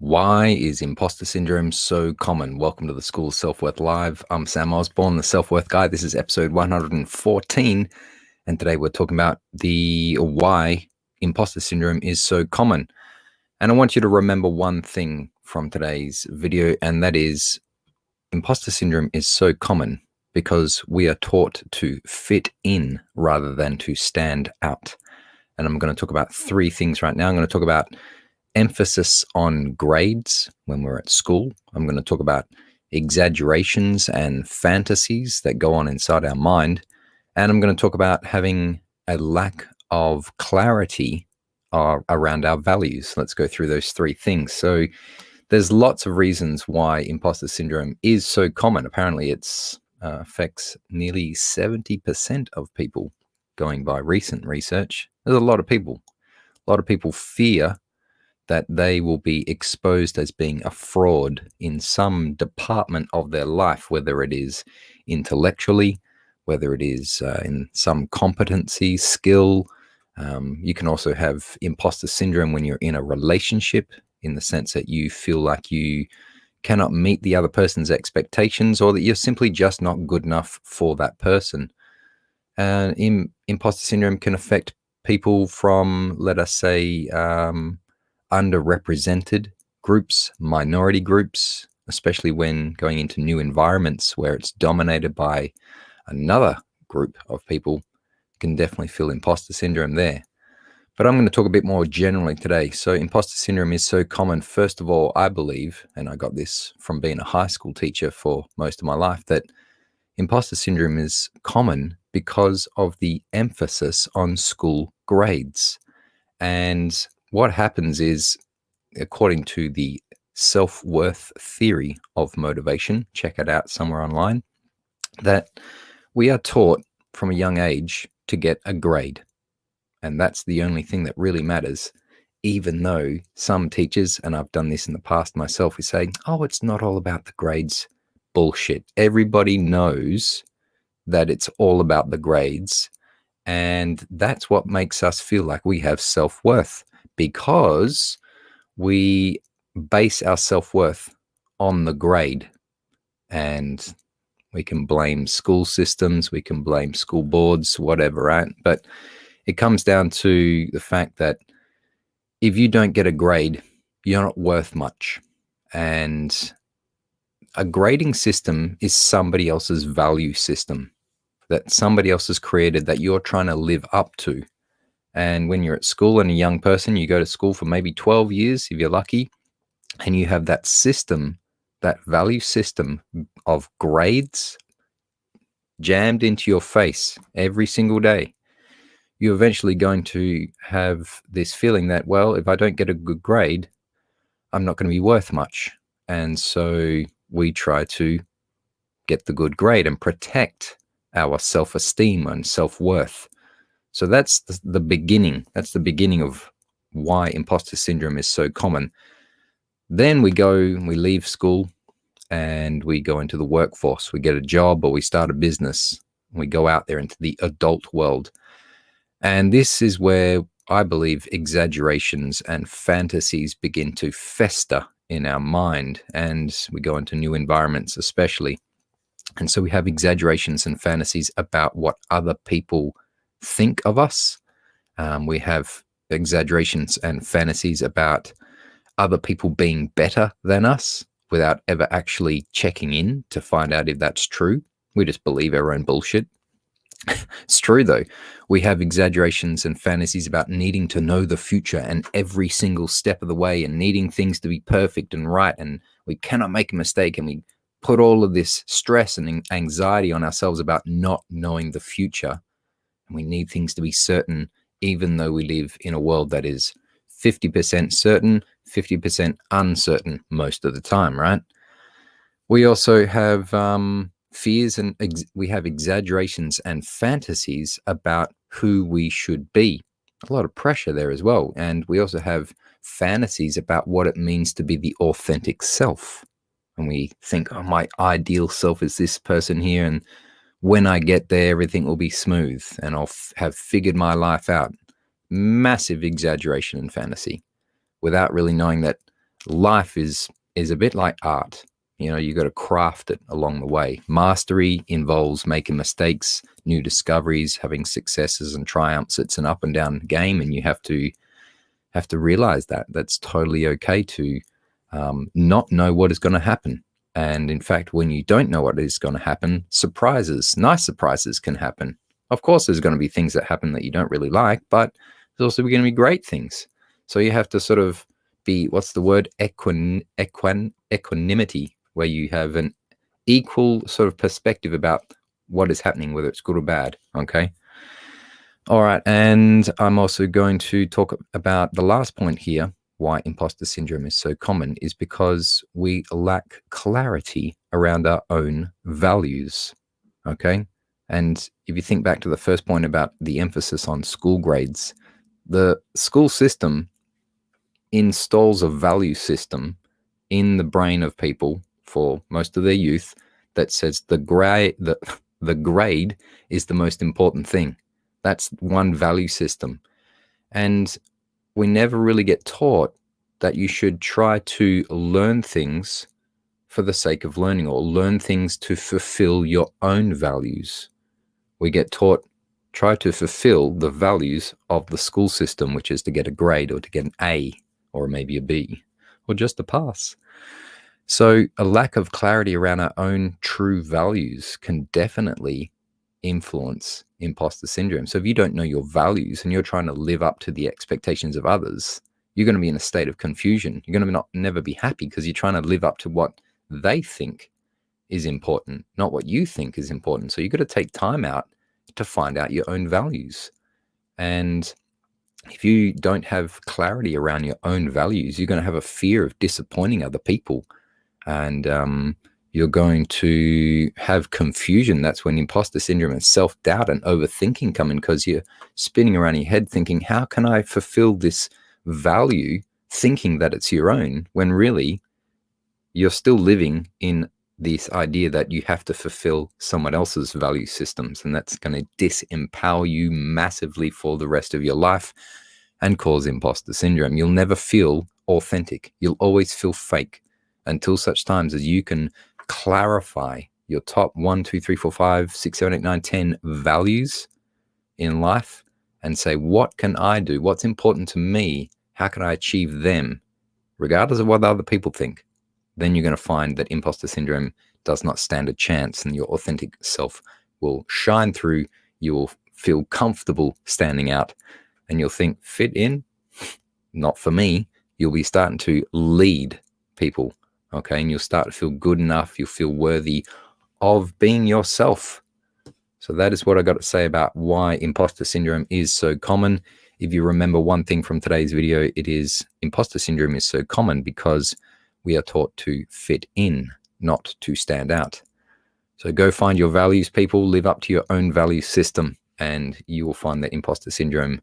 Why is imposter syndrome so common? Welcome to the School of Self-Worth Live. I'm Sam Osborne, the Self-Worth Guy. This is episode 114, and today we're talking about why imposter syndrome is so common. And I want you to remember one thing from today's video, and that is imposter syndrome is so common because we are taught to fit in rather than to stand out. And I'm going to talk about three things right now. I'm going to talk about emphasis on grades when we're at school. I'm going to talk about exaggerations and fantasies that go on inside our mind. And I'm going to talk about having a lack of clarity around our values. Let's go through those three things. So there's lots of reasons why imposter syndrome is so common. Apparently it's affects nearly 70% of people, going by recent research. There's a lot of people. A lot of people fear that they will be exposed as being a fraud in some department of their life, whether it is intellectually, whether it is in some competency, skill. You can also have imposter syndrome when you're in a relationship, in the sense that you feel like you cannot meet the other person's expectations, or that you're simply just not good enough for that person. And imposter syndrome can affect people from, let us say, underrepresented groups, minority groups, especially when going into new environments where it's dominated by another group of people. Can definitely feel imposter syndrome there. But I'm going to talk a bit more generally today. So imposter syndrome is so common. First of all, I believe, and I got this from being a high school teacher for most of my life, that imposter syndrome is common because of the emphasis on school grades. And what happens is, according to the self-worth theory of motivation, check it out somewhere online, that we are taught from a young age to get a grade. And that's the only thing that really matters, even though some teachers, and I've done this in the past myself, is saying, oh, it's not all about the grades. Bullshit. Everybody knows that it's all about the grades. And that's what makes us feel like we have self-worth, because we base our self-worth on the grade. And we can blame school systems, we can blame school boards, whatever, right? But it comes down to the fact that if you don't get a grade, you're not worth much. And a grading system is somebody else's value system that somebody else has created that you're trying to live up to. And when you're at school and a young person, you go to school for maybe 12 years, if you're lucky, and you have that system, that value system of grades jammed into your face every single day, you're eventually going to have this feeling that, well, if I don't get a good grade, I'm not going to be worth much. And so we try to get the good grade and protect our self-esteem and self-worth. So that's the beginning. That's the beginning of why imposter syndrome is so common. Then we leave school and we go into the workforce. We get a job or we start a business. We go out there into the adult world. And this is where I believe exaggerations and fantasies begin to fester in our mind, and we go into new environments especially. And so we have exaggerations and fantasies about what other people think of us. We have exaggerations and fantasies about other people being better than us without ever actually checking in to find out if that's true. We just believe our own bullshit. It's true, though. We have exaggerations and fantasies about needing to know the future and every single step of the way, and needing things to be perfect and right, and we cannot make a mistake, and we put all of this stress and anxiety on ourselves about not knowing the future. And we need things to be certain, even though we live in a world that is 50% certain, 50% uncertain most of the time, right? We also have fears, and we have exaggerations and fantasies about who we should be. A lot of pressure there as well. And we also have fantasies about what it means to be the authentic self. And we think, oh, my ideal self is this person here, and when I get there, everything will be smooth and I'll have figured my life out. Massive exaggeration and fantasy, without really knowing that life is a bit like art. You got to craft it along the way. Mastery involves making mistakes, new discoveries, having successes and triumphs. It's an up and down game, and you have to realize that that's totally okay to not know what is going to happen. And in fact, when you don't know what is going to happen, nice surprises can happen. Of course, there's going to be things that happen that you don't really like, but there's also going to be great things. So you have to sort of be, what's the word? Equanimity, where you have an equal sort of perspective about what is happening, whether it's good or bad. Okay. All right. And I'm also going to talk about the last point here. Why imposter syndrome is so common is because we lack clarity around our own values. Okay. And if you think back to the first point about the emphasis on school grades, the school system installs a value system in the brain of people for most of their youth that says the grade is the most important thing. That's one value system. And we never really get taught that you should try to learn things for the sake of learning, or learn things to fulfill your own values. We get taught, try to fulfill the values of the school system, which is to get a grade or to get an A or maybe a B or just a pass. So a lack of clarity around our own true values can definitely influence imposter syndrome. So if you don't know your values and you're trying to live up to the expectations of others, you're going to be in a state of confusion. You're going to never be happy because you're trying to live up to what they think is important, not what you think is important. So you've got to take time out to find out your own values. And if you don't have clarity around your own values, you're going to have a fear of disappointing other people. And you're going to have confusion. That's when imposter syndrome and self-doubt and overthinking come in, because you're spinning around in your head thinking, how can I fulfill this value, thinking that it's your own, when really you're still living in this idea that you have to fulfill someone else's value systems, and that's going to disempower you massively for the rest of your life and cause imposter syndrome. You'll never feel authentic. You'll always feel fake until such times as you can clarify your top 1, 2, 3, 4, 5, 6, 7, 8, 9, 10 values in life and say, what can I do? What's important to me? How can I achieve them, regardless of what other people think? Then you're going to find that imposter syndrome does not stand a chance, and your authentic self will shine through. You will feel comfortable standing out, and you'll think, fit in? Not for me. You'll be starting to lead people, okay? And you'll start to feel good enough. You'll feel worthy of being yourself. So that is what I got to say about why imposter syndrome is so common. If you remember one thing from today's video, it is imposter syndrome is so common because we are taught to fit in, not to stand out. So go find your values, people. Live up to your own value system, and you will find that imposter syndrome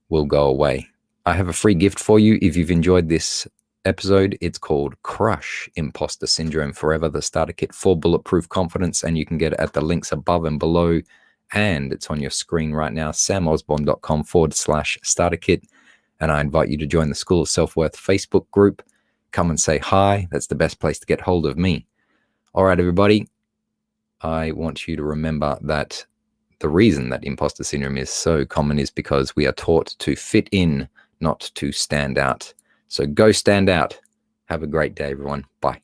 will go away. I have a free gift for you if you've enjoyed this episode. It's called Crush Imposter Syndrome Forever, the starter kit for bulletproof confidence, and you can get it at the links above and below, and it's on your screen right now, samosborn.com/starter kit. And I invite you to join the School of Self-Worth Facebook group. Come and say hi. That's the best place to get hold of me. All right, everybody. I want you to remember that the reason that imposter syndrome is so common is because we are taught to fit in, not to stand out. So go stand out. Have a great day, everyone. Bye.